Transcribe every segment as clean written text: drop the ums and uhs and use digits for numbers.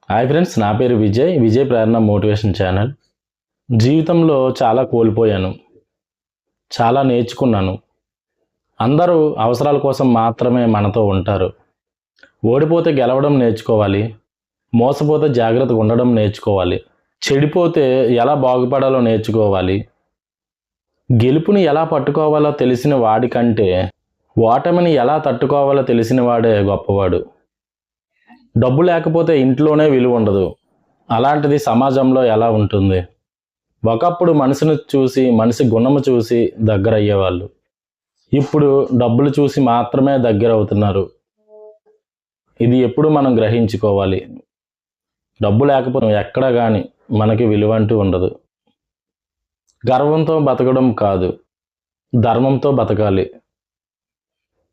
Hi friends, నా పేరు విజయ్ ప్రేరణ motivation channel. జీవితంలో చాలా కోల్పోయాను, చాలా నేర్చుకున్నాను. అందరూ అవసరాల కోసం మాత్రమే మనతో ఉంటారు. ఓడిపోతే గెలవడం నేర్చుకోవాలి, మోసపోతే జాగ్రత్తగా ఉండడం నేర్చుకోవాలి, చెడిపోతే ఎలా బాగుపడాలో నేర్చుకోవాలి. గెలుపుని ఎలా పట్టుకోవాలో తెలిసిన వాడికంటే ఓటమిని ఎలా తట్టుకోవాలో తెలిసిన వాడే గొప్పవాడు. డబ్బు లేకపోతే ఇంట్లోనే విలువ ఉండదు, అలాంటిది సమాజంలో ఎలా ఉంటుంది? ఒకప్పుడు మనిషిని చూసి, మనిషి గుణము చూసి దగ్గర అయ్యేవాళ్ళు. ఇప్పుడు డబ్బులు చూసి మాత్రమే దగ్గర అవుతున్నారు. ఇది ఎప్పుడు మనం గ్రహించుకోవాలి. డబ్బు లేకపోతే ఎక్కడ కానీ మనకి విలువ అంటూ ఉండదు. గర్వంతో బతకడం కాదు, ధర్మంతో బతకాలి.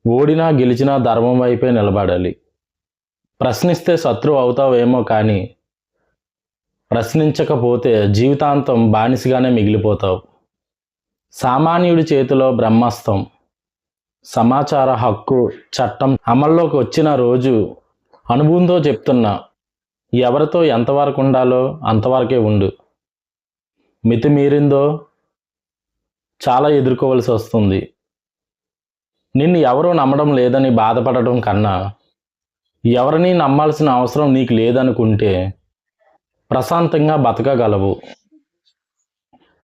ఓడినా గెలిచినా ధర్మం వైపే నిలబడాలి. ప్రశ్నిస్తే శత్రువు అవుతావేమో, కానీ ప్రశ్నించకపోతే జీవితాంతం బానిసగానే మిగిలిపోతావు. సామాన్యుడి చేతిలో బ్రహ్మాస్త్రం, సమాచార హక్కు చట్టం అమల్లోకి వచ్చిన రోజు అనుభవంతో చెప్తున్నా, ఎవరితో ఎంతవరకు ఉండాలో అంతవరకే ఉండు. మితిమీరిందో చాలా ఎదుర్కోవలసి వస్తుంది. నిన్ను ఎవరూ నమ్మడం లేదని బాధపడటం కన్నా, ఎవరిని నమ్మాల్సిన అవసరం నీకు లేదనుకుంటే ప్రశాంతంగా బతకగలవు.